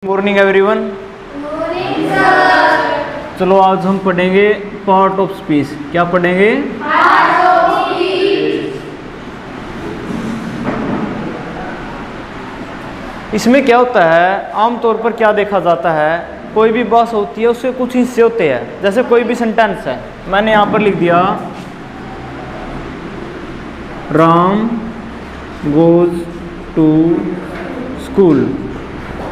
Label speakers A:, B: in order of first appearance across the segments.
A: Morning everyone. चलो आज हम पढ़ेंगे पार्ट ऑफ स्पीच। क्या पढ़ेंगे? इसमें क्या होता है, आमतौर पर क्या देखा जाता है, कोई भी बात होती है उसके कुछ हिस्से होते हैं। जैसे कोई भी सेंटेंस है, मैंने यहाँ पर लिख दिया राम गोज टू स्कूल।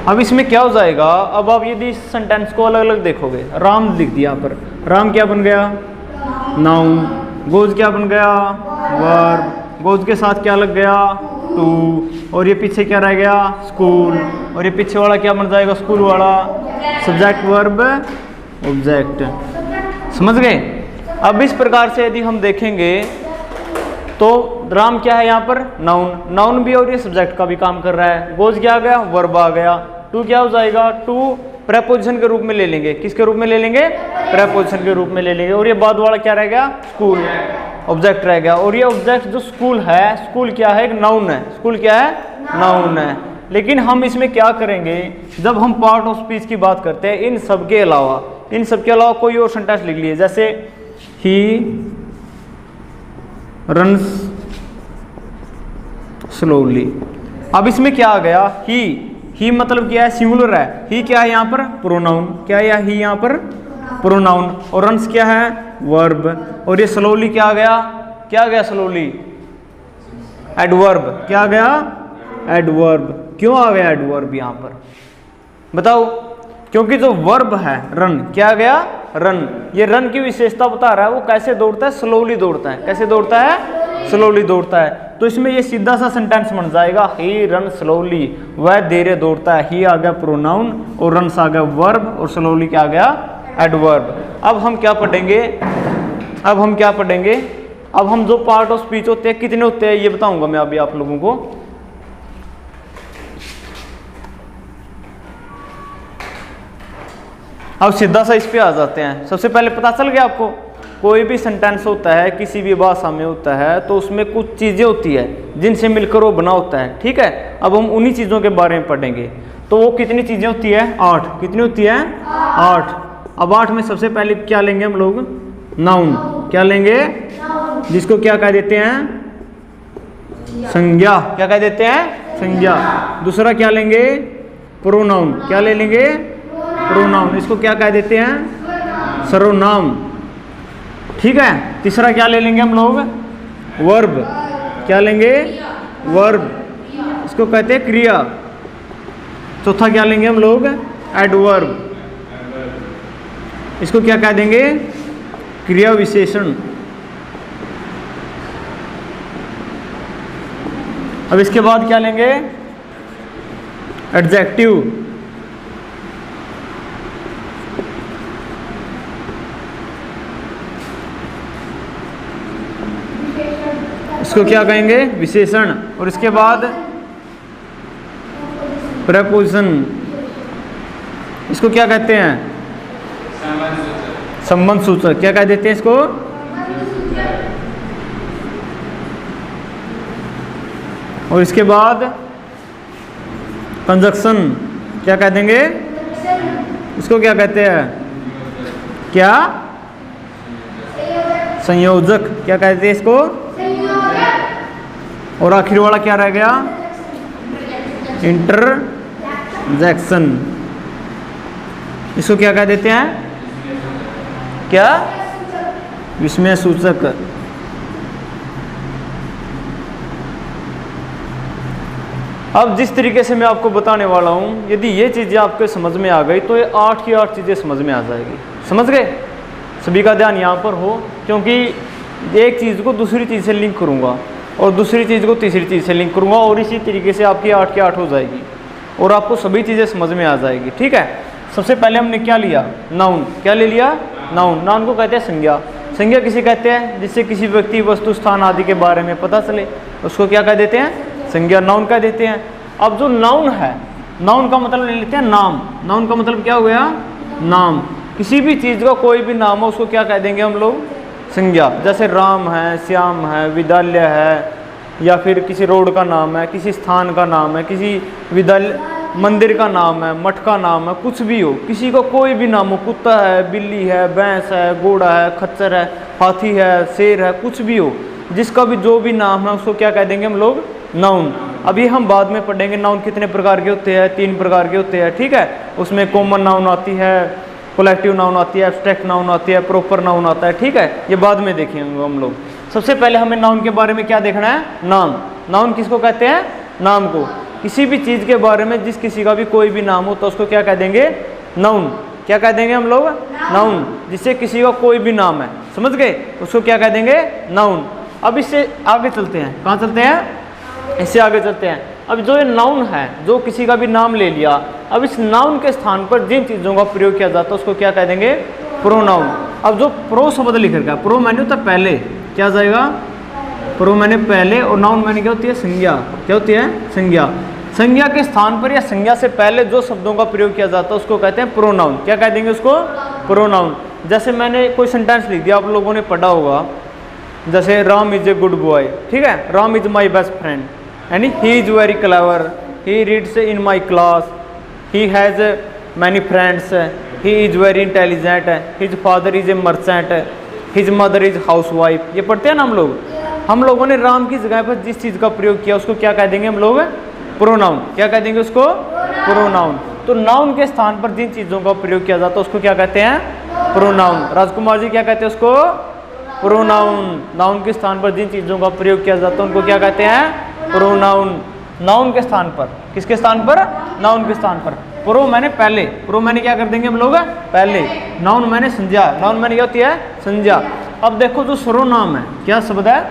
A: अब इसमें क्या हो जाएगा, अब आप यदि इस सेंटेंस को अलग अलग देखोगे, राम लिख दिया यहाँ पर, राम क्या बन गया? नाउन। गोज क्या बन गया? वर्ब। गोज के साथ क्या लग गया? टू। और ये पीछे क्या रह गया? स्कूल। और ये पीछे वाला क्या बन जाएगा? स्कूल वाला। Subject verb object. समझ गए? अब इस प्रकार से यदि हम देखेंगे तो राम क्या है यहाँ पर? नाउन। नाउन भी और ये सब्जेक्ट का भी काम कर रहा है। गोज क्या आ गया? वर्ब आ गया। टू क्या हो जाएगा? टू प्रेपोजिशन के रूप में ले लेंगे। किसके रूप में ले लेंगे? प्रेपोजिशन के रूप में ले लेंगे। और ये बाद वाला क्या रह गया? स्कूल ऑब्जेक्ट रह गया। और ये ऑब्जेक्ट जो स्कूल है, स्कूल क्या है? एक नाउन है। स्कूल क्या है? नाउन है। लेकिन हम इसमें क्या करेंगे, जब हम पार्ट ऑफ स्पीच की बात करते हैं, इन सब के अलावा कोई और सेंटेंस लिख लिए। जैसे ही रन्स स्लोली। अब इसमें क्या आ गया? ही मतलब क्या है? सिंगुलर है। ही क्या है यहाँ पर? प्रोनाउन। क्या है ही यहाँ पर? प्रोनाउन। और रन्स क्या है? वर्ब। और ये स्लोली क्या आ गया? क्या आ गया स्लोली? एडवर्ब। क्या आ गया? एडवर्ब। क्यों आ गया एडवर्ब यहाँ पर? बताओ। क्योंकि जो वर्ब है रन, क्या आ गया? रन। ये रन की विशेषता बता रहा है, वो कैसे दौड़ता है? स्लोली दौड़ता है। कैसे दौड़ता है? स्लोली दौड़ता है। तो इसमें ये सीधा सा सेंटेंस बन जाएगा, ही रन स्लोली। वह धीरे दौड़ता है। ही आ गया प्रोनाउन और रन्स आ गया वर्ब और स्लोली क्या आ गया? एडवर्ब। अब हम क्या पढ़ेंगे? अब हम जो पार्ट ऑफ स्पीच होते हैं, कितने होते हैं ये बताऊंगा मैं अभी आप लोगों को। अब सीधा सा इस पे आ जाते हैं। सबसे पहले पता चल गया आपको, कोई भी सेंटेंस होता है, किसी भी भाषा में होता है, तो उसमें कुछ चीज़ें होती है जिनसे मिलकर वो बना होता है। ठीक है, अब हम उन्हीं चीज़ों के बारे में पढ़ेंगे। तो वो कितनी चीज़ें होती है? 8। कितनी होती है? 8। अब 8 में सबसे पहले क्या लेंगे हम लोग? नाउन। क्या लेंगे? जिसको क्या कह देते हैं? संज्ञा। क्या कह देते हैं? संज्ञा। दूसरा क्या लेंगे? प्रोनाउन। क्या ले लेंगे? प्रोनाउन। इसको क्या कह देते हैं? सर्वनाम। ठीक है। तीसरा क्या ले लेंगे हम लोग? वर्ब। क्या लेंगे? वर्ब। इसको कहते हैं क्रिया। चौथा क्या लेंगे हम लोग? एडवर्ब। इसको क्या कह देंगे? क्रिया विशेषण। अब इसके बाद क्या लेंगे? एडजेक्टिव। इसको क्या कहेंगे? विशेषण। और इसके बाद प्रेपोजिशन। इसको क्या कहते हैं? संबंध सूचक। क्या कह देते हैं इसको? और इसके बाद कंजक्शन। क्या कह देंगे? इसको क्या कहते हैं? क्या? संयोजक। क्या कहते हैं इसको? और आखिर वाला क्या रह गया? इंटरजेक्शन। इसको क्या कह देते हैं? क्या? विस्मय सूचक। अब जिस तरीके से मैं आपको बताने वाला हूं, यदि ये चीजें आपके समझ में आ गई तो ये 8 की 8 चीजें समझ में आ जाएगी। समझ गए? सभी का ध्यान यहाँ पर हो, क्योंकि एक चीज को दूसरी चीज से लिंक करूंगा और दूसरी चीज़ को तीसरी चीज़ से लिंक करूंगा, और इसी तरीके से आपकी 8 की 8 हो जाएगी और आपको सभी चीज़ें समझ में आ जाएगी। ठीक है। सबसे पहले हमने क्या लिया? नाउन। क्या ले लिया? नाउन। नाउन को कहते हैं संज्ञा। संज्ञा किसे कहते हैं? जिससे किसी व्यक्ति, वस्तु, स्थान आदि के बारे में पता चले, उसको क्या कह देते हैं? संज्ञा। नाउन कह देते हैं। अब जो नाउन है, नाउन का मतलब ले लेते हैं नाम। नाउन का मतलब क्या हो गया? नाम। किसी भी चीज़ का कोई भी नाम हो उसको क्या कह देंगे हम लोग? संज्ञा। जैसे राम है, श्याम है, विद्यालय है, या फिर किसी रोड का नाम है, किसी स्थान का नाम है, किसी विद्यालय मंदिर का नाम है, मठ का नाम है, कुछ भी हो, किसी का कोई भी नाम हो, कुत्ता है, बिल्ली है, भैंस है, घोड़ा है, खच्चर है, हाथी है, शेर है, कुछ भी हो, जिसका भी जो भी नाम है उसको क्या कह देंगे हम लोग? नाउन। अभी हम बाद में पढ़ेंगे नाउन कितने प्रकार के होते हैं, 3 प्रकार के होते हैं, ठीक है। उसमें कॉमन नाउन आती है, कलेक्टिव नाउन आती है, एब्स्ट्रैक्ट नाउन आती है, प्रॉपर नाउन आता है, ठीक है। ये बाद में देखेंगे हम लोग। सबसे पहले हमें नाउन के बारे में क्या देखना है? नाम। नाउन किसको कहते हैं? नाम को। किसी भी चीज़ के बारे में जिस किसी का भी कोई भी नाम हो तो उसको क्या कह देंगे? नाउन। क्या कह देंगे हम लोग? नाउन। जिससे किसी का कोई भी नाम है, समझ गए, उसको क्या कह देंगे? नाउन। अब इससे आगे चलते हैं। कहाँ चलते हैं? इससे आगे चलते हैं। अब जो ये नाउन है, जो किसी का भी नाम ले लिया, अब इस नाउन के स्थान पर जिन चीज़ों का प्रयोग किया जाता है उसको क्या कह देंगे? प्रोनाउन। अब जो प्रो शब्द लिख रखा है, प्रो मैंने होता है पहले, क्या जाएगा? प्रो मैंने पहले, और नाउन मैंने क्या होती है? संज्ञा। क्या होती है? संज्ञा। संज्ञा के स्थान पर या संज्ञा से पहले जो शब्दों का प्रयोग किया जाता है उसको कहते हैं प्रोनाउन। क्या कह देंगे उसको? प्रोनाउन। जैसे मैंने कोई सेंटेंस लिख दिया, आप लोगों ने पढ़ा होगा, जैसे Ram is a good boy, ठीक है, Ram is my best friend, यानी he is very clever, he reads in my class, he has many friends, he is very intelligent, his father is a merchant, his mother is housewife. ये पढ़ते हैं ना हम लोग। हम लोगों ने राम की जगह पर जिस चीज़ का प्रयोग किया उसको क्या कह देंगे हम लोग? प्रोनाउन। क्या कह देंगे उसको? प्रोनाउन। तो नाउन के स्थान पर जिन चीज़ों का प्रयोग किया जाता है उसको क्या कहते हैं? प्रोनाउन। राजकुमार जी क्या कहते हैं उसको? प्रोनाउन। नाउन के स्थान पर जिन चीज़ों का प्रयोग किया जाता है उनको क्या कहते हैं? प्रोनाउन। नाउन के स्थान पर, किसके स्थान पर? नाउन के स्थान पर। प्रो मैंने पहले, प्रो मैंने क्या कर देंगे हम लोग? पहले। नाउन मैंने संज्ञा, नाउन मैंने क्या होती है? संज्ञा। अब देखो जो सर्वनाम है, क्या शब्द है?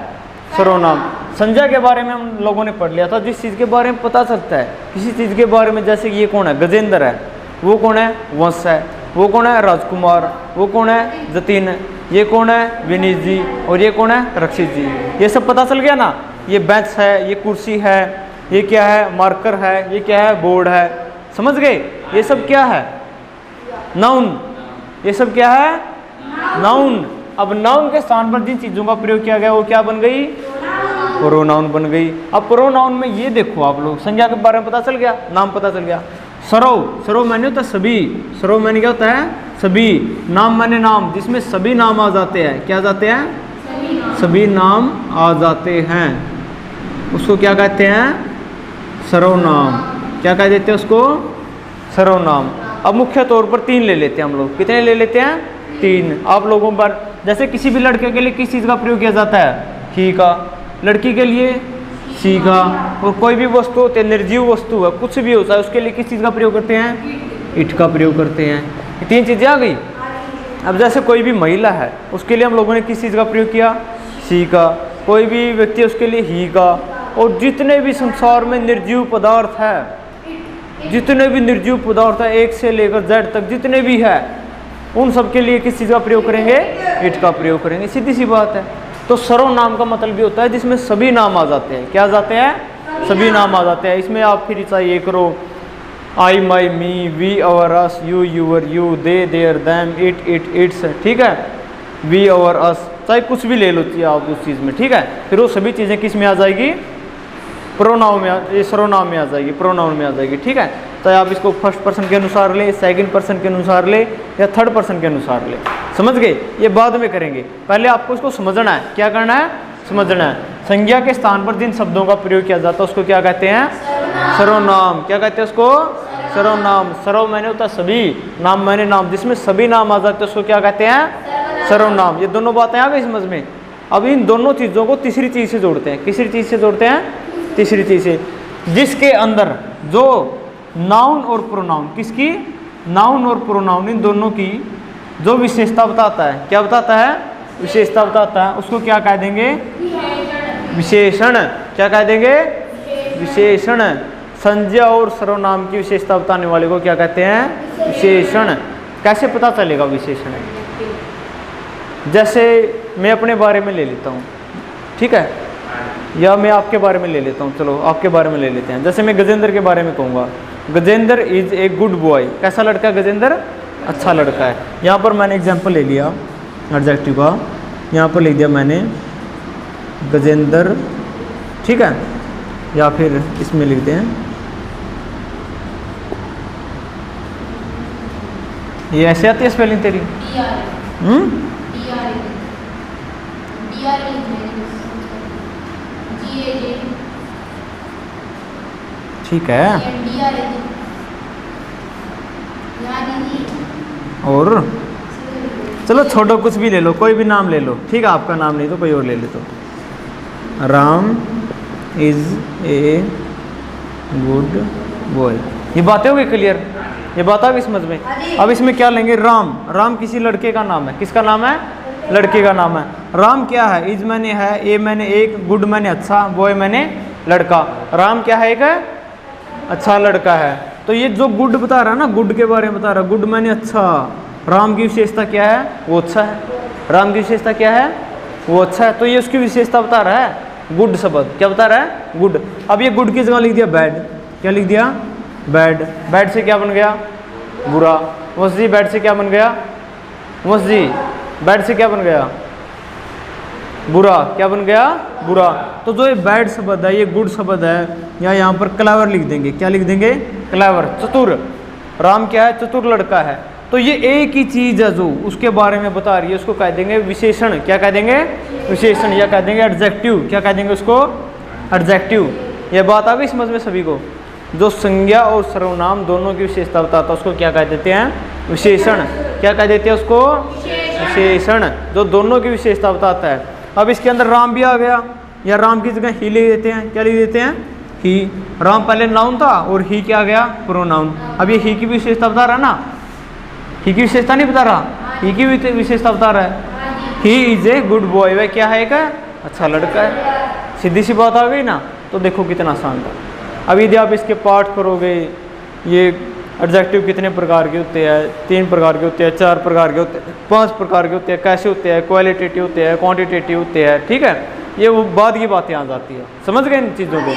A: सर्वनाम। संज्ञा के बारे में हम लोगों ने पढ़ लिया था, जिस चीज़ के बारे में पता चलता है, किसी चीज़ के बारे में, जैसे कि ये कौन है? गजेंद्र है, वो कौन है? वंश है, वो कौन है? राजकुमार, वो कौन है? जतिन, ये कौन है? विनीत जी, और ये कौन है? रक्षित जी। ये सब पता चल गया ना। ये बेंच है, ये कुर्सी है, ये क्या है? मार्कर है, ये क्या है? बोर्ड है। समझ गए? ये सब क्या है? नाउन। ये सब क्या है? नाउन। अब नाउन के स्थान पर जिन चीज़ों का प्रयोग किया गया वो क्या बन गई? प्रोनाउन बन गई। अब प्रोनाउन में ये देखो आप लोग, संज्ञा के बारे में पता चल गया, नाम पता चल गया। सर्व, सर्व मैंने होता है सभी, सर्व मैंने क्या होता है? सभी। नाम मैंने नाम, जिसमें सभी नाम आ जाते हैं। क्या आ जाते हैं? सभी नाम आ जाते हैं, उसको क्या कहते हैं? सर्वनाम। क्या कह देते हैं उसको? सर्वनाम। अब मुख्य तौर पर 3 ले लेते हैं हम लोग। कितने ले लेते हैं? 3। आप लोगों पर जैसे किसी भी लड़के के लिए किस चीज़ का प्रयोग किया जाता है? ही का। लड़की के लिए सी का। और कोई भी वस्तु होती है, निर्जीव वस्तु है, कुछ भी होता है, उसके लिए किस चीज़ का प्रयोग करते हैं? इट का प्रयोग करते हैं। ये 3 चीज़ें आ गई। अब जैसे कोई भी महिला है, उसके लिए हम लोगों ने किस चीज़ का प्रयोग किया? सी का। कोई भी व्यक्ति है उसके लिए ही का। और जितने भी संसार में निर्जीव पदार्थ है, जितने भी निर्जीव पदार्थ है, 1 से लेकर Z तक जितने भी है, उन सब के लिए किस चीज़ का प्रयोग करेंगे? इट का प्रयोग करेंगे। सीधी सी बात है। तो सर्वनाम का मतलब भी होता है जिसमें सभी नाम आ जाते हैं। क्या आ जाते हैं? सभी नाम आ जाते हैं। इसमें आप फिर चाहिए करो, I, my, me, we, our, us, you, your, you, they, their, them, it, its, ठीक है, वी, अवर, अस, चाहे कुछ भी ले लो आप उस चीज़ में, ठीक है। फिर वो सभी चीज़ें किस में आ जाएगी? प्रोनाउन में, सर्वनाम में आ जाएगी, प्रोनाउन में आ जाएगी, ठीक है। चाहे आप इसको फर्स्ट पर्सन के अनुसार ले, सेकंड पर्सन के अनुसार ले, या थर्ड पर्सन के अनुसार ले। समझ गए? ये बाद में करेंगे, पहले आपको इसको समझना है। क्या करना है? समझना है। संज्ञा के स्थान पर जिन शब्दों का प्रयोग किया जाता है उसको क्या कहते हैं? सर्वनाम। क्या कहते हैं उसको? सर्वनाम। सर्व मैंने होता है सभी, नाम मैंने नाम, जिसमें सभी नाम आ जाते हैं उसको क्या कहते हैं? सर्वनाम। ये दोनों बातें आ गई समझ में। अब इन दोनों चीज़ों को तीसरी चीज़ से जोड़ते हैं। किसी चीज़ से जोड़ते हैं? तीसरी चीज़ से, जिसके अंदर जो नाउन और प्रोनाउन, किसकी? नाउन और प्रोनाउन, इन दोनों की जो विशेषता बताता है। क्या बताता है? विशेषता बताता है। उसको क्या कह देंगे? विशेषण। क्या कह देंगे? विशेषण। संज्ञा और सर्वनाम की विशेषता बताने वाले को क्या कहते हैं? विशेषण। कैसे पता चलेगा विशेषण? जैसे मैं अपने बारे में ले लेता हूँ, ठीक है, या मैं आपके बारे में ले लेता हूँ। चलो आपके बारे में ले लेते हैं। जैसे मैं गजेंद्र के बारे में कहूँगा, Gajendra is a good boy. कैसा लड़का है गजेंद्र? अच्छा लड़का है। यहाँ पर मैंने एग्जाम्पल ले लिया एडजेक्टिव का, यहाँ पर लिख दिया मैंने गजेंद्र, ठीक है, या फिर इसमें लिख दें ये ऐसे आती है स्पेलिंग तेरी? ठीक है। और चलो छोड़ो, कुछ भी ले लो, कोई भी नाम ले लो, ठीक है, आपका नाम नहीं तो कोई और ले ले। तो Ram is a good boy, ये बातें हो गई क्लियर? ये बात आ गई समझ में? अब इसमें क्या लेंगे? राम, राम किसी लड़के का नाम है। किसका नाम है? लड़के का नाम है। राम क्या है? इज मैंने है, ए मैंने एक, गुड मैंने अच्छा, बॉय मैंने लड़का। राम क्या है? एक अच्छा लड़का है। तो ये जो गुड बता रहा है ना, गुड के बारे में बता रहा है, गुड मैंने अच्छा। राम की विशेषता क्या है? वो अच्छा है। राम की विशेषता क्या है? वो अच्छा है। तो ये उसकी विशेषता बता रहा है, गुड शब्द। क्या बता रहा है? गुड। अब ये गुड की जगह लिख दिया बैड। क्या लिख दिया? बैड। बैड से क्या बन गया? बुरा। वंशी, बैड से क्या बन गया? वंशी, बैड से क्या बन गया? बुरा। क्या बन गया? बुरा। तो जो ये बैड शब्द है, ये गुड शब्द है, या यहाँ पर क्लेवर लिख देंगे। क्या लिख देंगे? क्लेवर, चतुर। राम क्या है? चतुर लड़का है। तो ये एक ही चीज है जो उसके बारे में बता रही है, उसको कह देंगे विशेषण। क्या कह देंगे? विशेषण, या कह देंगे एडजेक्टिव। क्या कह देंगे उसको? एडजेक्टिव। ये बात आ गई समझ में सभी को? जो संज्ञा और सर्वनाम दोनों की विशेषता बताता है उसको क्या कह देते हैं? विशेषण। क्या कह देते हैं उसको? विशेषण, जो दोनों की विशेषता बताता है। अब इसके अंदर राम भी आ गया, या राम की जगह ही लिख देते हैं। क्या लिख देते हैं? ही। राम पहले नाउन था और ही क्या आ गया? प्रोनाउन। अब ये ही की विशेषता बता रहा है ना, ही की विशेषता नहीं बता रहा, ही की विशेषता बता रहा है। He is a good boy, वह क्या है? एक अच्छा लड़का है। सीधी सी बात आ गई ना? तो देखो कितना आसान था। अब यदि आप इसके पार्ट करोगे, ये एडजेक्टिव कितने प्रकार के होते हैं? 3 प्रकार के होते हैं, 4 प्रकार के होते हैं, 5 प्रकार के होते हैं, कैसे होते हैं, क्वालिटेटिव होते हैं, क्वांटिटेटिव होते हैं, ठीक है। ये वो बाद की बातें आ जाती है। समझ गए इन चीज़ों को?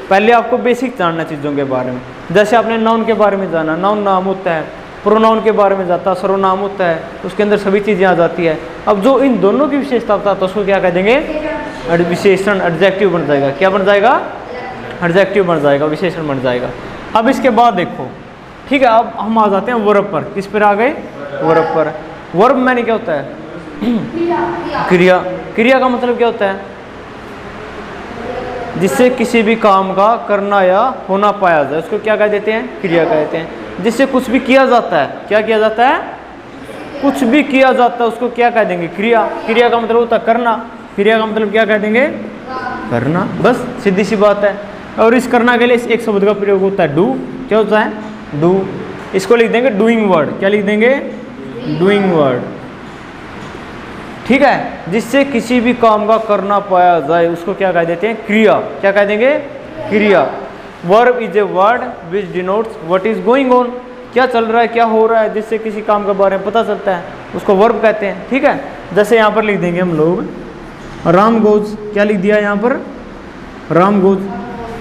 A: पहले आपको बेसिक जानना चीज़ों के बारे में। जैसे आपने नाउन के बारे में जाना, नाउन नाम होता है, प्रोनाउन के बारे में जाता है, सर्वनाम होता है, उसके अंदर सभी चीज़ें आ जाती है। अब जो इन दोनों की विशेषता बताता है उसको क्या कह देंगे? विशेषण, एडजेक्टिव बन जाएगा। क्या बन जाएगा? एडजेक्टिव बन जाएगा, विशेषण बन जाएगा। अब इसके बाद देखो, ठीक है, अब हम आ जाते हैं वर्ब पर। किस पर आ गए? वर्ब पर। वर्ब मैंने क्या होता है? क्रिया। क्रिया का मतलब क्या होता है? जिससे किसी भी काम का करना या होना पाया जाए उसको क्या कह देते हैं? क्रिया कहते हैं। जिससे कुछ भी किया जाता है, क्या किया जाता है? कुछ भी किया जाता है उसको क्या कह देंगे? क्रिया। क्रिया का मतलब होता है करना। क्रिया का मतलब क्या कह देंगे? करना। बस सीधी सी बात है। और इस करना के लिए एक शब्द का प्रयोग होता है डू। क्या होता है? डू। इसको लिख देंगे डूइंग वर्ड। क्या लिख देंगे? डूइंग वर्ड, ठीक है। जिससे किसी भी काम का करना पाया जाए उसको क्या कह देते हैं? क्रिया। क्या कह देंगे? क्रिया। Verb is a word which denotes what is going on. क्या चल रहा है, क्या हो रहा है, जिससे किसी काम के बारे में पता चलता है उसको वर्ब कहते हैं, ठीक है। जैसे यहाँ पर लिख देंगे हम लोग राम गोज। क्या लिख दिया यहाँ पर? राम गोज।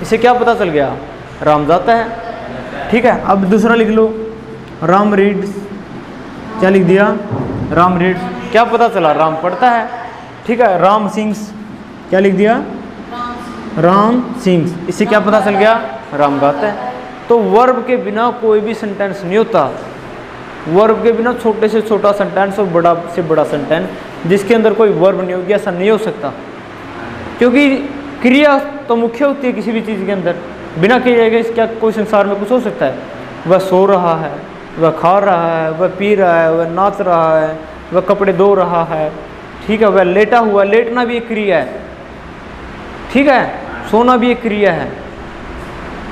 A: इसे क्या पता चल गया? राम जाता है, ठीक है। अब दूसरा लिख लो राम रीड्स। क्या लिख दिया? राम रीड्स। क्या पता चला? राम पढ़ता है, ठीक है। राम सिंग्स। क्या लिख दिया? राम सिंग्स। इससे क्या पता चल गया? राम गाता है। तो वर्ब के बिना कोई भी सेंटेंस नहीं होता। वर्ब के बिना छोटे से छोटा सेंटेंस और बड़ा से बड़ा सेंटेंस जिसके अंदर कोई वर्ब नहीं होगी, ऐसा नहीं हो सकता। क्योंकि क्रिया तो मुख्य होती है किसी भी चीज़ के अंदर। बिना क्रिया के क्या कोई संसार में कुछ हो सकता है? वह सो रहा है, वह खा रहा है, वह पी रहा है, वह नाच रहा है, वह कपड़े धो रहा है, ठीक है। वह लेटा हुआ, लेटना भी एक क्रिया है, ठीक है। सोना भी एक क्रिया है।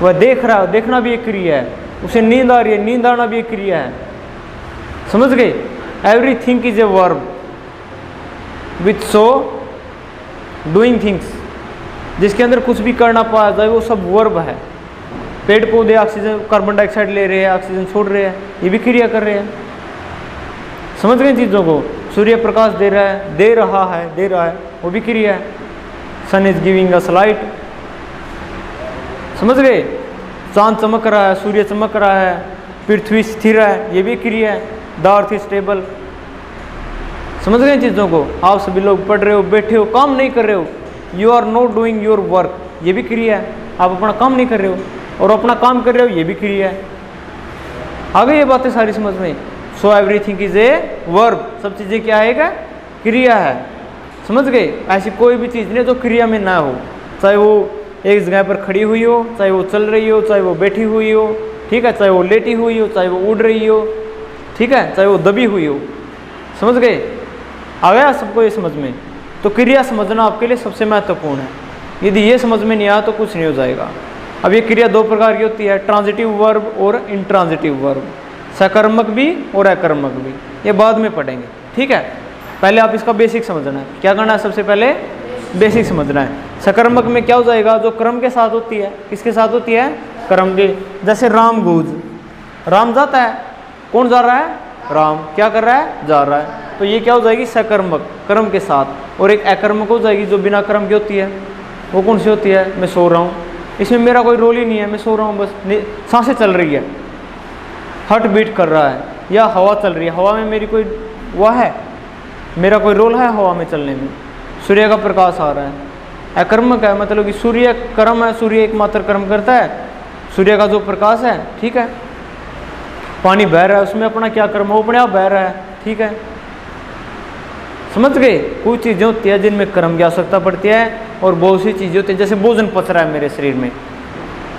A: वह देख रहा है, देखना भी एक क्रिया है। उसे नींद आ रही है, नींद आना भी एक क्रिया है। समझ गए? Everything is a verb which so doing things. जिसके अंदर कुछ भी करना पाया जाए वो सब वर्ब है। पेड़ पौधे ऑक्सीजन, कार्बन डाइऑक्साइड ले रहे हैं, ऑक्सीजन छोड़ रहे हैं, ये भी क्रिया कर रहे हैं। समझ गए चीज़ों को? सूर्य प्रकाश दे रहा है, दे रहा है, वो भी क्रिया है। सन इज गिविंग अस लाइट। समझ गए? चांद चमक रहा है, सूर्य चमक रहा है, पृथ्वी स्थिर है, ये भी क्रिया है। The earth is stable. समझ गए चीज़ों को? आप सभी लोग पढ़ रहे हो, बैठे हो, काम नहीं कर रहे हो, you are not doing your work, ये भी क्रिया है। आप अपना काम नहीं कर रहे हो और अपना काम कर रहे हो, ये भी क्रिया है। आ गई ये बातें सारी समझ में? So everything is a verb, सब चीज़ें क्या है, क्या क्रिया है। समझ गए? ऐसी कोई भी चीज़ नहीं जो क्रिया में ना हो, चाहे वो एक जगह पर खड़ी हुई हो, चाहे वो चल रही हो, चाहे वो बैठी हुई हो, ठीक है, चाहे वो लेटी हुई हो, चाहे वो उड़ रही हो, ठीक है, चाहे वो दबी हुई हो। समझ गए? आ गया सबको ये समझ में? तो क्रिया समझना आपके लिए सबसे महत्वपूर्ण है। यदि ये समझ में नहीं आया तो कुछ नहीं हो जाएगा। अब ये क्रिया दो प्रकार की होती है, ट्रांजिटिव वर्ब और इंट्रांजिटिव वर्ब, सकर्मक भी और अकर्मक भी। ये बाद में पढ़ेंगे, ठीक है। पहले आप इसका बेसिक समझना है। क्या करना है? सबसे पहले बेसिक समझना है। सकर्मक में क्या हो जाएगा? जो क्रम के साथ होती है। किसके साथ होती है? क्रम के। जैसे राम गोज, राम जाता है, कौन जा रहा है? राम। क्या कर रहा है? जा रहा है। तो ये क्या हो जाएगी? सकर्मक, क्रम के साथ। और एक अकर्मक हो जाएगी जो बिना क्रम की होती है। वो कौन सी होती है? मैं सो रहा हूँ, इसमें मेरा कोई रोल ही नहीं है, मैं सो रहा हूँ बस, सांसें चल रही है, हार्ट बीट कर रहा है, या हवा चल रही है, हवा में मेरी कोई वह है, मेरा कोई रोल है हवा में चलने में। सूर्य का प्रकाश आ रहा है, अकर्मक है, मतलब कि सूर्य कर्म है, सूर्य एकमात्र कर्म करता है, सूर्य का जो प्रकाश है, ठीक है। पानी बह रहा है, उसमें अपना क्या कर्म है? वो अपने आप बह रहा है, ठीक है। समझ गए? कुछ चीज़ें होती है जिनमें कर्म की आवश्यकता पड़ती है, और बहुत सी चीज़ें होती है, जैसे भोजन पच रहा है मेरे शरीर में,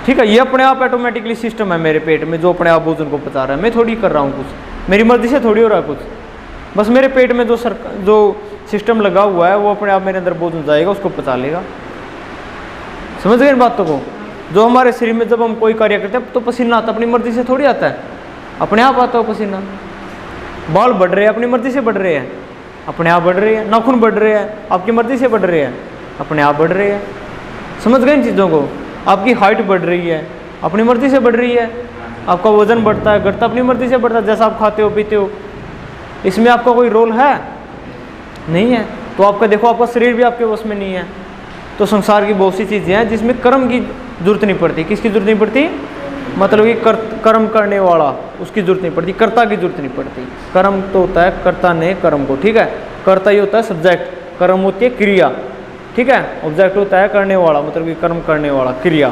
A: ठीक है, ये अपने आप ऑटोमेटिकली सिस्टम है मेरे पेट में जो अपने आप भोजन को पचा रहा है। मैं थोड़ी कर रहा हूँ कुछ, मेरी मर्जी से थोड़ी हो रहा है कुछ, बस मेरे पेट में जो सिस्टम लगा हुआ है वो अपने आप मेरे अंदर भोजन जाएगा, उसको पचा लेगा। समझ गए इन बातों को? जो हमारे शरीर में जब हम कोई कार्य करते हैं तो पसीना आता, अपनी मर्जी से थोड़ी आता है, अपने आप आता है पसीना। बाल बढ़ रहे हैं, अपनी मर्जी से बढ़ रहे हैं, अपने आप बढ़ रहे हैं। नाखून बढ़ रहे हैं, आपकी मर्जी से बढ़ रहे हैं, अपने आप बढ़ रहे हैं। समझ गए इन चीज़ों को? आपकी हाइट बढ़ रही है, अपनी मर्जी से बढ़ रही है। आपका वजन बढ़ता है, घटता अपनी मर्जी से बढ़ता है, जैसा आप खाते हो पीते हो, इसमें आपका कोई रोल है नहीं है। तो आपका देखो, आपका शरीर भी आपके वश में नहीं है। तो संसार की बहुत सी चीज़ें हैं जिसमें कर्म की जरूरत नहीं पड़ती। किसकी जरूरत नहीं पड़ती? मतलब कि कर्म करने वाला, उसकी जरूरत नहीं पड़ती, कर्ता की जरूरत नहीं पड़ती। कर्म तो होता है कर्ता ने कर्म को, ठीक है। कर्ता ही होता है सब्जेक्ट, कर्म होती है क्रिया, ठीक है। ऑब्जेक्ट होता है करने वाला, मतलब कि कर्म करने वाला, क्रिया,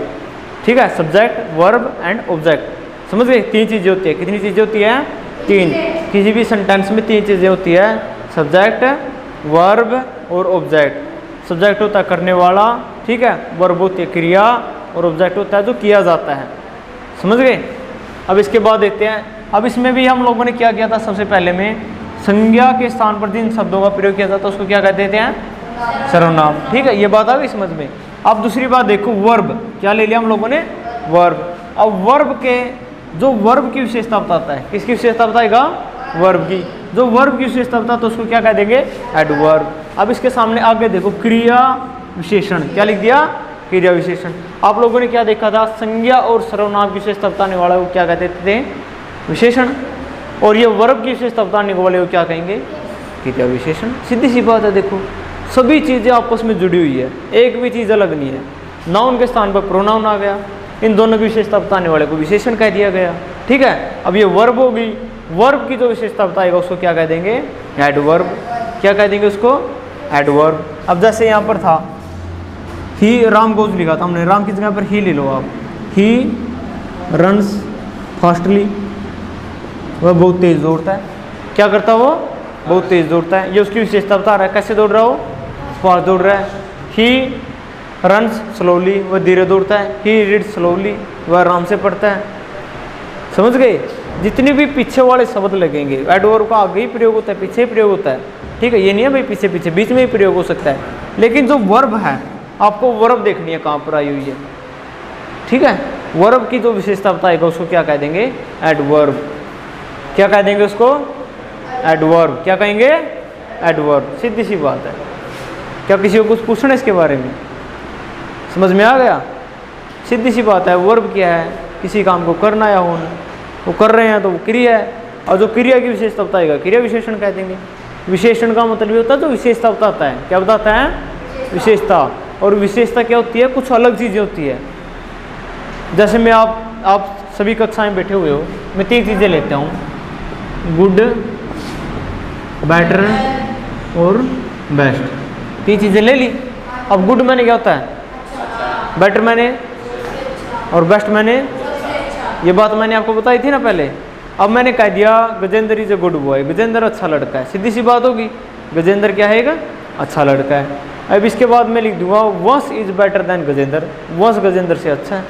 A: ठीक है। Subject, verb and object. समझ गए? तीन चीज़ें होती है। कितनी चीज़ें होती हैं? तीन। किसी भी सेंटेंस में तीन चीज़ें होती है, सब्जेक्ट, वर्ब और ऑब्जेक्ट। सब्जेक्ट होता है करने वाला, ठीक है, वर्ब होती है क्रिया, और ऑब्जेक्ट होता है जो किया जाता है। समझ गए? अब इसके बाद देखते हैं, अब इसमें भी हम लोगों ने क्या किया था? सबसे पहले में संज्ञा के स्थान पर जिन शब्दों का प्रयोग किया जाता है उसको क्या कहते हैं? सर्वनाम, ठीक है। ये बात आ गई समझ में? अब दूसरी बात देखो, वर्ब। क्या ले लिया हम लोगों ने? वर्ब। अब वर्ब के जो वर्ब की विशेषता बताता है, किसकी विशेषता बताएगा? वर्ब की। जो वर्ब की विशेषता बताता है तो उसको क्या कह देंगे? एडवर्ब। अब इसके सामने आगे देखो, क्रिया विशेषण। क्या लिख दिया? क्रिया विशेषण। आप लोगों ने क्या देखा था? संज्ञा और सर्वनाम की विशेषता बताने वाला वो क्या कहते थे? विशेषण। और ये वर्ब की विशेषता बताने वाले वो क्या कहेंगे? क्रिया विशेषण। सीधी सी बात है, देखो सभी चीज़ें आपस में जुड़ी हुई है, एक भी चीज़ अलग नहीं है। नाउन के स्थान पर प्रोनाउन आ गया, इन दोनों की विशेषता बताने वाले को विशेषण कह दिया गया, ठीक है। अब ये वर्ब होगी, वर्ब की जो विशेषता बताएगा उसको क्या कह देंगे? एडवर्ब। क्या कह देंगे उसको? एडवर्ब। अब जैसे यहाँ पर था ही राम गोज लिखा था हमने, राम की जगह पर ही ले लो आप। ही रन्स फास्टली, वह बहुत तेज दौड़ता है। क्या करता वो? बहुत तेज दौड़ता है। ये उसकी विशेषता बता रहा है, कैसे दौड़ रहा हो? फास्ट दौड़ रहा है। ही रन्स स्लोली, वह धीरे दौड़ता है। ही रीड्स स्लोली, वह आराम से पढ़ता है। समझ गए? जितने भी पीछे वाले शब्द लगेंगे, एडवर्ब का आगे ही प्रयोग होता है, पीछे ही प्रयोग होता है, ठीक है। ये नहीं है भाई पीछे पीछे, बीच में ही प्रयोग हो सकता है। लेकिन जो वर्ब है, आपको वर्ब देखनी है कहाँ पर आई हुई है, ठीक है। वर्ब की जो विशेषता बताएगा उसको क्या कह देंगे? एडवर्ब। क्या कह देंगे उसको? एडवर्ब। क्या कहेंगे? एडवर्ब। सीधी सी बात है। क्या किसी को कुछ पूछना है इसके बारे में? समझ में आ गया? सीधी सी बात है। वर्ब क्या है? किसी काम को करना या होना, वो कर रहे हैं तो वो क्रिया है, और जो क्रिया की विशेषता बताएगा क्रिया विशेषण कह देंगे। विशेषण का मतलब ये होता है जो विशेषता बताता है। क्या बताता है? विशेषता। और विशेषता क्या होती है? कुछ अलग चीज़ें होती है। जैसे मैं आप सभी कक्षा में बैठे हुए हो, मैं तीन चीज़ें लेता हूँ, गुड, बेटर और बेस्ट। तीन चीज़ें ले ली। अब गुड मैंने क्या होता है? बेटर मैंने, और बेस्ट मैंने, ये बात मैंने आपको बताई थी ना पहले। अब मैंने कह दिया Gajendra is a good boy, Gajendra अच्छा लड़का है, सीधी सी बात होगी, गजेंद्र क्या है, अच्छा लड़का है। अब इसके बाद मैं लिख दूंगा वंश इज बेटर देन गजेंद्र, वंश गजेंद्र से अच्छा है,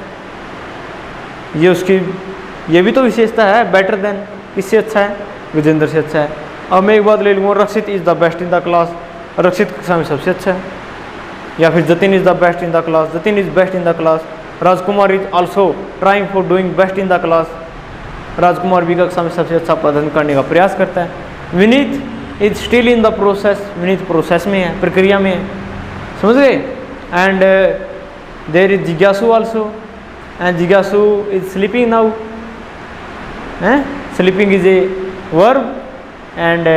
A: ये उसकी ये भी तो विशेषता है, बेटर देन किससे अच्छा है, गजेंद्र से अच्छा है। अब मैं एक बात ले लूँगा Rakshit is the best in the class, Rakshit कक्षा में सबसे अच्छा है। या फिर Jatin is the best in the class, Jatin is best in the class. Rajkumar is also trying for doing best in the class, Rajkumar भी कक्षा में सबसे अच्छा प्रदर्शन करने का प्रयास करता है। Vineet is still in the process, Vineet process में है, प्रक्रिया में है, समझ गए। एंड देयर इज जिज्ञासु ऑल्सो, एंड जिज्ञासु is sleeping now, sleeping is a verb and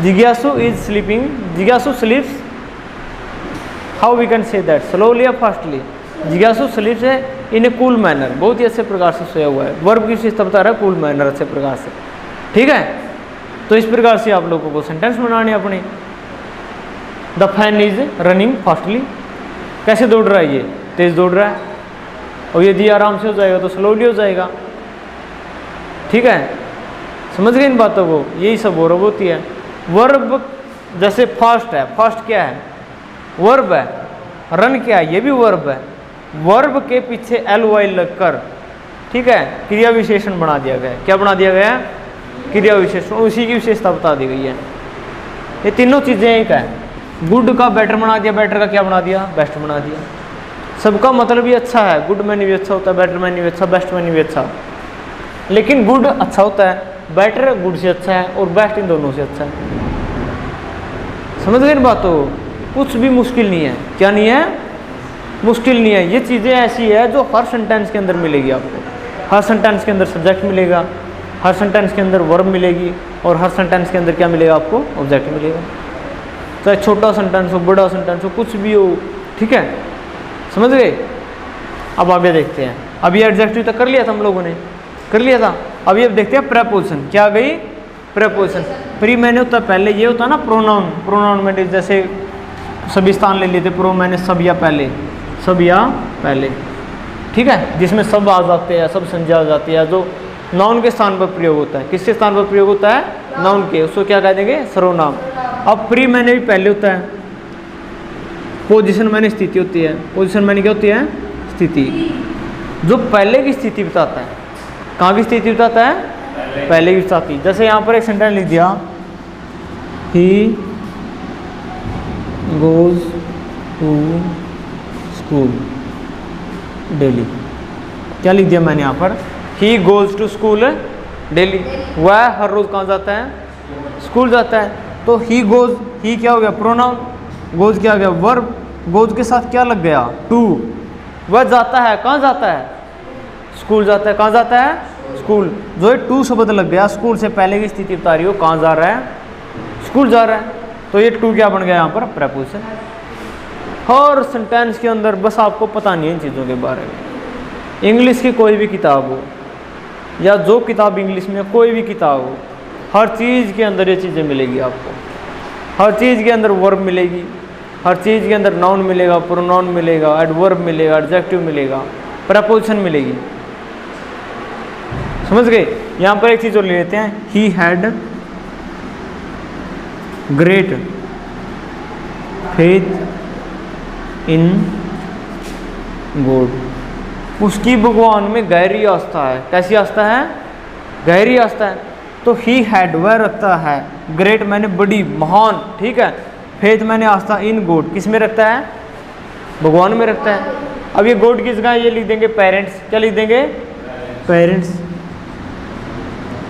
A: जिज्ञासु इज स्लीपिंग, जिज्ञासु स्लीप्स, how we can say that, slowly या फास्टली। जिज्ञासु स्लीप्स है इन ए कूल मैनर, बहुत ही अच्छे प्रकार से सोया हुआ है, वर्ब की विशेषता बता रहा है कूल मैनर, अच्छे प्रकार से, ठीक है। तो इस प्रकार से आप लोगों को सेंटेंस बनाने अपने। The fan is running fastly, कैसे दौड़ रहा है ये, तेज दौड़ रहा है, और यदि आराम से हो जाएगा तो स्लोली हो जाएगा, ठीक है, समझ गए इन बातों को। यही सब वर्ब होती है। वर्ब जैसे फास्ट है, फास्ट क्या है, वर्ब है, रन क्या है, ये भी वर्ब है, वर्ब के पीछे एल वाई लगकर, ठीक है, क्रिया विशेषण बना दिया गया है। क्या बना दिया गया है, क्रिया विशेषण, उसी की विशेषता बता दी गई है। ये तीनों चीजें एक है, गुड का बेटर बना दिया, बेटर का क्या बना दिया, बेस्ट बना दिया। सबका मतलब ही अच्छा है, गुड मैंने भी अच्छा होता है, बेटर मैंने भी अच्छा, बेस्ट मैंने भी अच्छा, लेकिन गुड अच्छा होता है, बेटर गुड से अच्छा है, और बेस्ट इन दोनों से अच्छा है। समझ गए इन बातों, कुछ भी मुश्किल नहीं है, क्या नहीं है, मुश्किल नहीं है। ये चीज़ें ऐसी है जो हर सेंटेंस के अंदर मिलेगी आपको, हर सेंटेंस के अंदर सब्जेक्ट मिलेगा, हर सेंटेंस के अंदर वर्ब मिलेगी, और हर सेंटेंस के अंदर क्या मिलेगा आपको, ऑब्जेक्ट मिलेगा। चाहे छोटा सेंटेंस हो, बड़ा सेंटेंस हो, कुछ भी हो, ठीक है, समझ गए। अब आगे देखते हैं, अब ये एडजेक्टिव तक कर लिया था हम लोगों ने, कर लिया था। अभी अब देखते हैं प्रेपोजिशन, क्या आ गई, प्रेपोजिशन। प्री मैंने होता पहले, ये होता ना प्रोनाउन, प्रोनाउन में जैसे सभी स्थान ले लेते, प्रो मैंने सब या पहले, सब या पहले, ठीक है, जिसमें सब आ जाते हैं, सब संज्ञा आ जाती है, जो नाउन के स्थान पर प्रयोग होता है। किसके स्थान पर प्रयोग होता है, नाउन के, उसको क्या कह देंगे, सर्वनाम। अब प्री मैंने भी पहले होता है, पोजीशन मैंने स्थिति होती है, पोजीशन मैंने क्या होती है, स्थिति, जो पहले की स्थिति बताता है। कहाँ की स्थिति बताता है, पहले की स्थिति। जैसे यहाँ पर एक सेंटेंस लिख दिया, he goes to school daily, क्या लिख दिया मैंने यहाँ पर, he goes to school daily, वह हर रोज कहाँ जाता है, स्कूल जाता है। तो ही गोज, ही क्या हो गया, प्रोनाउन, गोज क्या हो गया, वर्ब, गोज के साथ क्या लग गया, टू, वह जाता है, कहाँ जाता है, स्कूल जाता है, कहाँ जाता है, स्कूल, जो ये टू शब्द लग गया, स्कूल से पहले की स्थिति बता रही हो, कहाँ जा रहा है, स्कूल जा रहा है, तो ये टू क्या बन गया यहाँ पर, प्रेपोजिशन। हर सेंटेंस के अंदर बस आपको पता नहीं है इन चीज़ों के बारे में। इंग्लिश की कोई भी किताब हो, या जो किताब इंग्लिश में कोई भी किताब हो, हर चीज़ के अंदर ये चीज़ें मिलेगी आपको, हर चीज़ के अंदर वर्ब मिलेगी, हर चीज़ के अंदर नाउन मिलेगा, प्रोनाउन मिलेगा, एडवर्ब मिलेगा, एडजेक्टिव मिलेगा, प्रेपोजिशन मिलेगी, समझ गए। यहाँ पर एक चीज़ और ले लेते हैं, he had great faith in God, उसकी भगवान में गहरी आस्था है। कैसी आस्था है, गहरी आस्था है। तो ही हैड, वह रखता है, ग्रेट मैंने बड़ी, महान, ठीक है, फेथ मैंने आस्था, इन गॉड, किस में रखता है, भगवान में रखता है। अब ये गॉड की जगह ये लिख देंगे पेरेंट्स, क्या लिख देंगे, पेरेंट्स,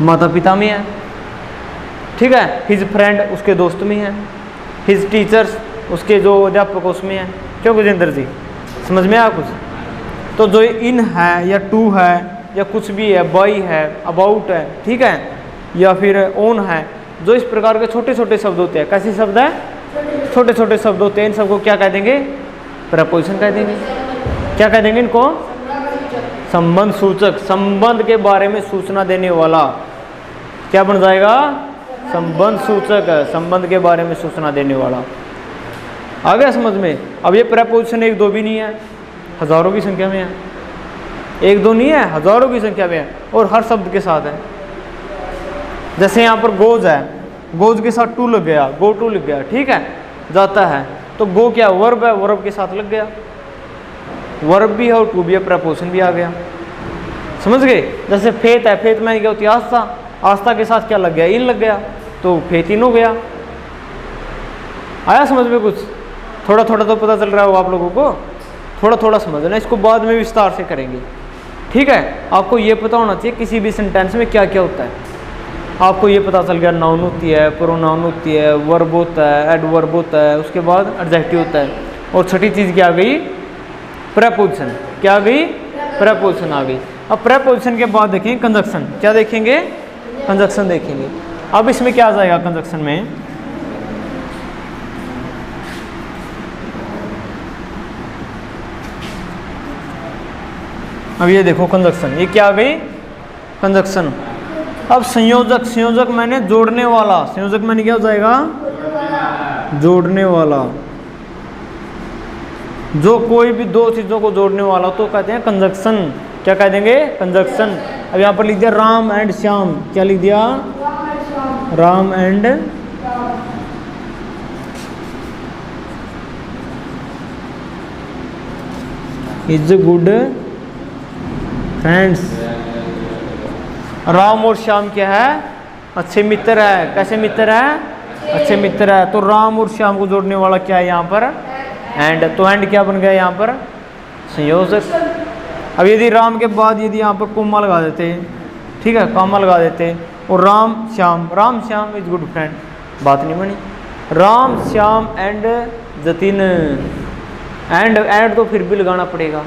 A: माता पिता में है, ठीक है। हिज फ्रेंड, उसके दोस्त में है। हिज टीचर्स, उसके जो अध्यापक उसमें है। क्यों गजेंद्र जी, समझ में आया कुछ। तो जो इन है या टू है या कुछ भी है, बाई है, अबाउट है, ठीक है, या फिर ओन है, जो इस प्रकार के छोटे छोटे शब्द होते हैं। कैसे शब्द है, छोटे छोटे शब्द होते हैं, इन सबको क्या कह देंगे, प्रपोजिशन कह देंगे। क्या कह देंगे इनको, संबंध सूचक, संबंध के बारे में सूचना देने वाला क्या बन जाएगा, संबंध सूचक है, संबंध के बारे में सूचना देने वाला। आ गया समझ में। अब ये प्रपोजिशन एक दो भी नहीं है, हजारों की संख्या में है, एक दो नहीं है, हजारों की संख्या में है और हर शब्द के साथ है। जैसे यहाँ पर गोज है, गोज के साथ टू लग गया, गो टू लग गया, ठीक है, जाता है, तो गो क्या वर्ब है, वर्ब के साथ लग गया, वर्ब भी है और टू भी है, प्रपोजिशन भी आ गया, समझ गए। जैसे फेत है, फेत में क्या होती है, आस्था, आस्था के साथ क्या लग गया, इन लग गया, तो फेत इन हो गया। आया समझ में कुछ? थोड़ा थोड़ा तो पता चल रहा हो आप लोगों को, थोड़ा थोड़ा समझना, इसको बाद में विस्तार से करेंगे, ठीक है। आपको ये पता होना चाहिए किसी भी सेंटेंस में क्या क्या होता है। आपको ये पता चल गया नाउन होती है, प्रोनाउन होती है, वर्ब होता है, एडवर्ब होता है, उसके बाद एडजेक्टिव होता है, और छठी चीज़ क्या आ गई, प्रेपोजिशन। क्या आ गई? प्रेपोजिशन आ गई। अब प्रेपोजिशन के बाद देखेंगे कंजक्शन। क्या देखेंगे? कंजक्शन देखेंगे। अब इसमें क्या आ जाएगा कंजक्शन में, अब ये देखो कंजक्शन, ये क्या आ गई, कंजक्शन। अब संयोजक, संयोजक मैंने जोड़ने वाला, संयोजक मैंने क्या हो जाएगा, जोड़ने वाला। जो कोई भी दो चीजों को जोड़ने वाला तो कहते हैं कंजक्शन। क्या कह देंगे? कंजक्शन। अब यहाँ पर लिख दिया राम एंड श्याम। क्या लिख दिया? Ram and is good friends. Ram और श्याम क्या है? अच्छे मित्र है। कैसे मित्र है? अच्छे मित्र है। तो राम और श्याम को जोड़ने वाला क्या है यहाँ पर? एंड। तो एंड क्या बन गया यहाँ पर? संयोजक। अब यदि राम के बाद यदि यहाँ पर कोमा लगा देते, ठीक है, कॉमा लगा देते, और Ram Shyam, Ram Shyam is good friend, बात नहीं बनी। राम श्याम एंड जतिन, एंड तो फिर भी लगाना पड़ेगा।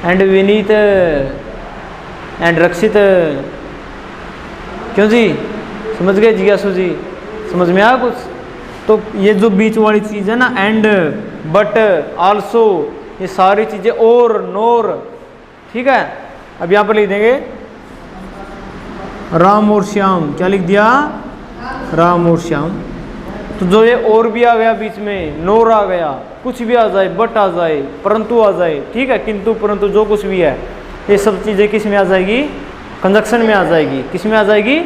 A: एंड विनीत एंड रक्षित। क्यों जी? समझ गए जिज्ञासु जी? समझ में आया कुछ? तो ये जो बीच वाली चीज़ है ना, एंड, बट, आल्सो, ये सारी चीज़ें, और, नोर, ठीक है। अब यहाँ पर लिख देंगे राम और श्याम। क्या लिख दिया? राम और श्याम। तो जो ये और भी आ गया बीच में, नोर आ गया, कुछ भी आ जाए, बट आ जाए, परंतु आ जाए, ठीक है, किंतु परंतु जो कुछ भी है, ये सब चीज़ें किस में आ जाएगी? कंजक्शन में आ जाएगी। किस में आ जाएगी?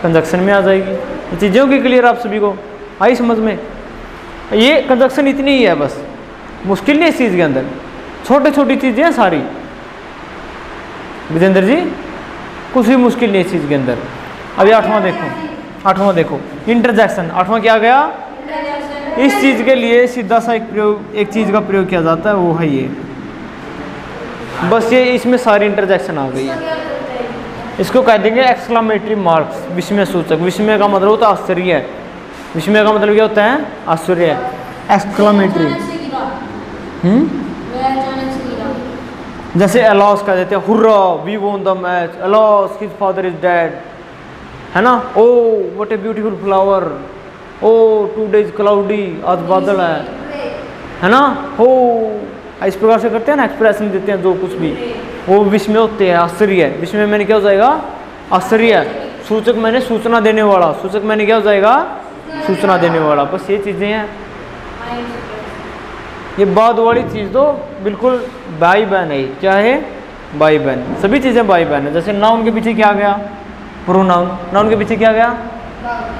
A: कंजक्शन में आ जाएगी। ये चीज़ों की क्लियर आप सभी को आई समझ में? ये कंजक्शन इतनी ही है बस, मुश्किल नहीं इस चीज़ के अंदर, छोटी छोटी चीज़ें हैं सारी। विजेंद्र जी कुछ भी मुश्किल नहीं इस चीज़ के अंदर। अभी आठवां देखो, आठवां देखो, इंटरजेक्शन। आठवां क्या आ गया? इस चीज़ के लिए सीधा सा एक प्रयोग, एक चीज़ का प्रयोग किया जाता है, वो है ये, बस ये इसमें सारी इंटरजेक्शन आ गई है। इसको कह देंगे एक्सक्लामेटरी मार्क्स, विस्मय सूचक। विस्मय का मतलब होता है आश्चर्य, विस्मय का मतलब क्या होता है? आश्चर्य। एक्सक्लामेटरी। जैसे अलॉस कह देते हैं, hurrah we won the match, alas his father is dead, है ना। Oh what a beautiful flower, oh today is cloudy, आज बादल है ना। हो इस प्रकार से करते हैं ना, एक्सप्रेशन देते हैं जो कुछ भी, वो विस्मय होते हैं, आश्चर्य। विस्मय मैंने क्या हो जाएगा? आश्चर्य। सूचक मैंने सूचना देने वाला, सूचक मैंने क्या हो जाएगा? सूचना देने वाला। बस ये चीज़ें हैं। ये बाद वाली चीज़ तो बिल्कुल भाई बहन है। क्या है? भाई बहन। सभी चीज़ें भाई बहन है। जैसे नाउन के पीछे क्या आ गया? प्रोनाउन। नाउन के पीछे क्या आ गया?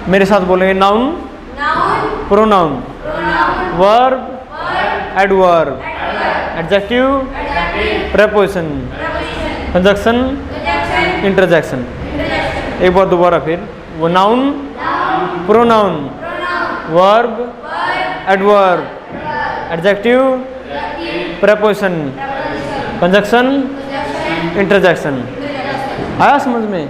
A: मेरे साथ बोलेंगे, noun, pronoun, verb, adverb, adjective, preposition, conjunction, interjection. एक बार दोबारा फिर, वो noun, pronoun, verb, adverb, adjective, preposition, conjunction, interjection. आया समझ में?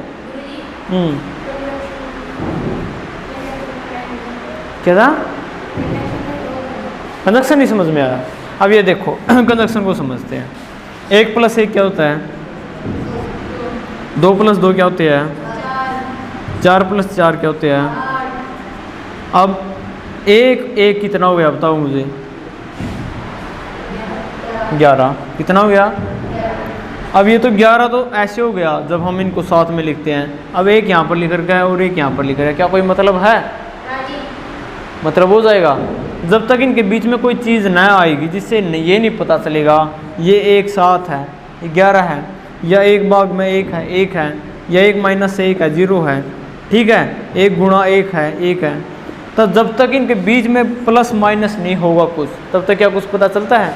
A: क्या था? कंजक्शन नहीं समझ में आया। अब ये देखो कंजक्शन को समझते हैं। 1 + 1 क्या होता है? 2 + 2 क्या होते हैं? 4 + 4 क्या होते हैं? अब एक कितना हो गया बताओ मुझे? 11। कितना हो गया? अब ये तो 11 तो ऐसे हो गया जब हम इनको साथ में लिखते हैं। अब एक यहाँ पर लिख रखा है और एक यहाँ पर लिख रखा है, क्या कोई मतलब है? मतलब हो जाएगा जब तक इनके बीच में कोई चीज़ न आएगी जिससे ये नहीं पता चलेगा ये एक साथ है, 11 है, या 1 भाग में 1 है 1 है, या 1 माइनस 1 है 0 है, ठीक है, 1 गुणा 1 है 1 है। तो जब तक इनके बीच में प्लस माइनस नहीं होगा कुछ, तब तक क्या कुछ पता चलता है?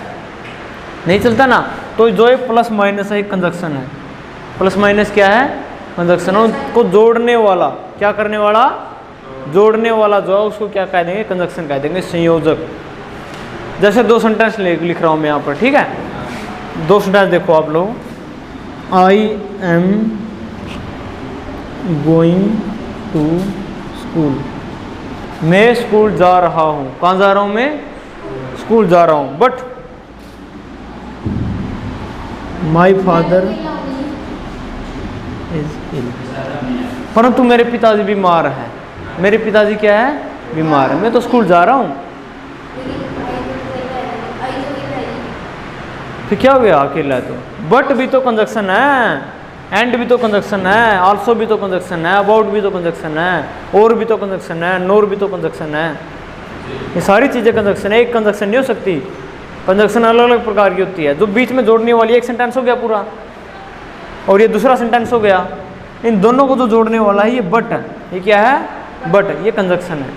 A: नहीं चलता ना। तो जो ये प्लस माइनस है एक कंजक्शन है। प्लस माइनस क्या है? कंजक्शन। को जोड़ने वाला, क्या करने वाला? जोड़ने वाला जो है उसको क्या कह देंगे? कंजक्शन कह देंगे, संयोजक। जैसे 2 सेंटेंस लिख रहा हूँ मैं यहाँ पर, ठीक है। 2 सेंटेंस देखो आप लोग। I am going to school, मैं स्कूल जा रहा हूँ। कहाँ जा रहा हूँ मैं? स्कूल जा रहा हूँ। But my father is ill, परंतु मेरे पिताजी बीमार है। मेरे पिताजी क्या है? बीमार है। मैं तो स्कूल जा रहा हूँ। फिर क्या हो गया? अकेला है तो। बट भी तो कंजक्शन है, एंड भी तो कंजक्शन है, आल्सो भी तो कंजक्शन है, अबाउट भी तो कंजक्शन है, और भी तो कंजक्शन है, नोर भी तो कंजक्शन है। ये सारी चीज़ें कंजक्शन है। एक कंजक्शन नहीं हो सकती। कंजक्शन अलग अलग प्रकार की होती है। जो बीच में जोड़ने वाली, एक सेंटेंस हो गया पूरा, और ये दूसरा सेंटेंस हो गया। इन दोनों को जो जोड़ने वाला है ये बट है। ये क्या है? बट। ये कंजक्शन है।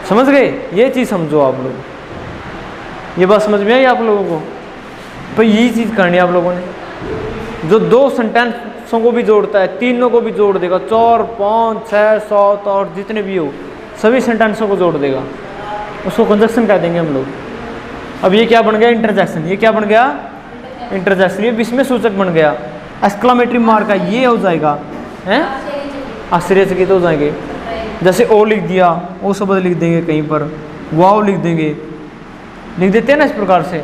A: समझ गए? ये चीज़ समझो आप लोग। ये बात समझ में आई आप लोगों को? तो यही चीज़ करनी है आप लोगों ने। जो 2 सेंटेंसों को भी जोड़ता है, तीनों को भी जोड़ देगा, 4 5 6 7 और जितने भी हो सभी सेंटेंसों को जोड़ देगा, उसको कंजक्शन कह देंगे हम लोग। अब ये क्या बन गया? इंटरजेक्शन। ये क्या बन गया? इंटरजेक्शन। ये विस्मय सूचक बन गया। एक्सक्लेमेटरी मार्क का ये हो जाएगा, हैं? आश्चर्यचकित हो जाएंगे। जैसे ओ लिख दिया, ओ शब्द लिख देंगे कहीं पर, वाव लिख देंगे, लिख देते हैं ना इस प्रकार से,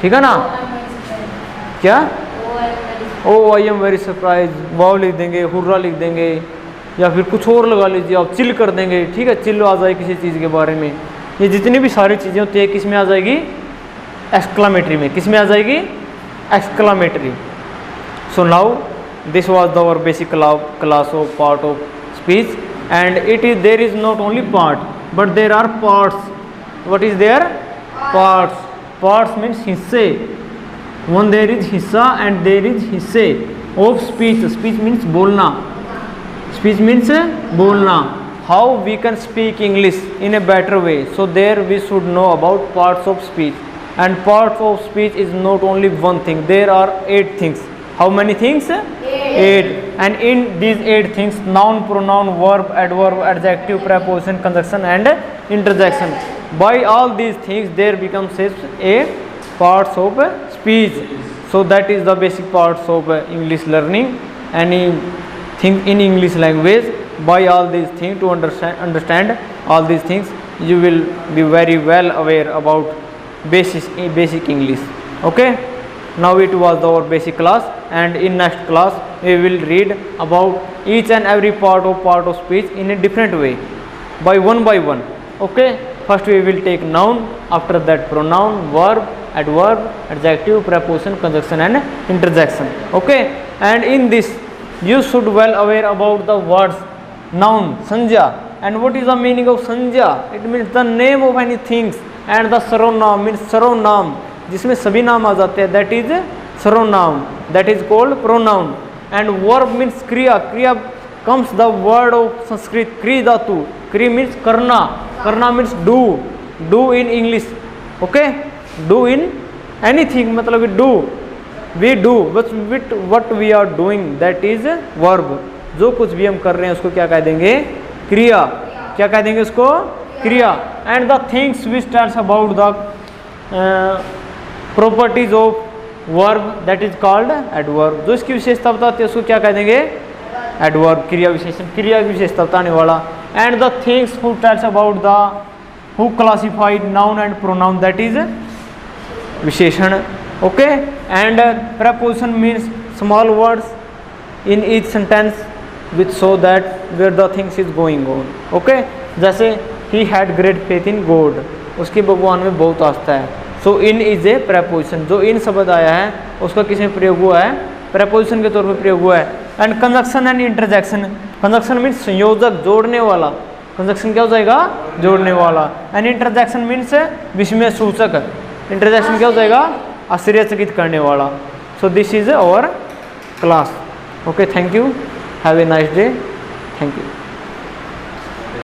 A: ठीक है ना? क्या? ओ आई एम वेरी सरप्राइज, वाव लिख देंगे, हुर्रा लिख देंगे, या फिर कुछ और लगा लीजिए आप, चिल कर देंगे, ठीक है, चिल आ जाए किसी चीज़ के बारे में। ये जितनी भी सारी चीज़ें होती है किस में आ जाएगी? एक्सक्लेमेटरी में। किस में आ जाएगी? Exclamatory. So now this was our basic class of part of speech, and it is there is not only part but there are parts. What is there? Parts. Parts means हिस्से. One there is हिस्सा and there is हिस्से of speech. Speech means बोलना. Speach means बोलना. How we can speak English in a better way. So there we should know about parts of speech. And parts of speech is not only one thing. There are 8 things. How many things? 8. And in these 8 things, noun, pronoun, verb, adverb, adjective, preposition, conjunction and interjection. By all these things there becomes a parts of speech. So that is the basic parts of English learning. Anything in English language, by all these things, to understand all these things, you will be very well aware about basic English. Okay, now it was our basic class, and in next class we will read about each and every part of speech in a different way, by one. Okay, first we will take noun, after that pronoun, verb, adverb, adjective, preposition, conjunction and interjection. Okay, and in this you should well aware about the words noun, sanja. And what is the meaning of sanja? It means the name of any things, and the sarvanaam means sarvanaam, जिसमें सभी नाम आ जाते हैं, that is sarvanaam, that is called pronoun. And verb means kriya. Kriya comes the word of Sanskrit kri dhatu. Kri means karna. Karna means do in English. Okay, do in anything, मतलब do, we do, what we are doing, that is verb. जो कुछ भी हम कर रहे हैं उसको क्या कह देंगे? क्रिया. क्या कह देंगे उसको? क्रिया. And the things which tells about the properties of verb, that is called adverb. जो इसकी विशेषता बताते हैं उसको क्या कह देंगे? adverb. क्रिया विशेषण, क्रिया की विशेषता बताने वाला. And the things who tells about the who classified noun and pronoun, that is विशेषण. Okay, and preposition means small words in each sentence which show that where the things is going on. Okay, जैसे he had great faith in God, उसकी भगवान में बहुत आस्था है. So in is a preposition. जो in शब्द आया है उसका किस में प्रयोग हुआ है? preposition के तौर पर प्रयोग हुआ है. And conjunction and interjection. Conjunction means संयोजक, जोड़ने वाला. कंजक्शन क्या हो जाएगा? जोड़ने वाला. एंड इंटरजेक्शन मीन्स विस्मय सूचक. इंटरजेक्शन क्या हो जाएगा? आश्चर्यचकित करने वाला। So this is our class. Okay, thank you, have a nice day, thank you.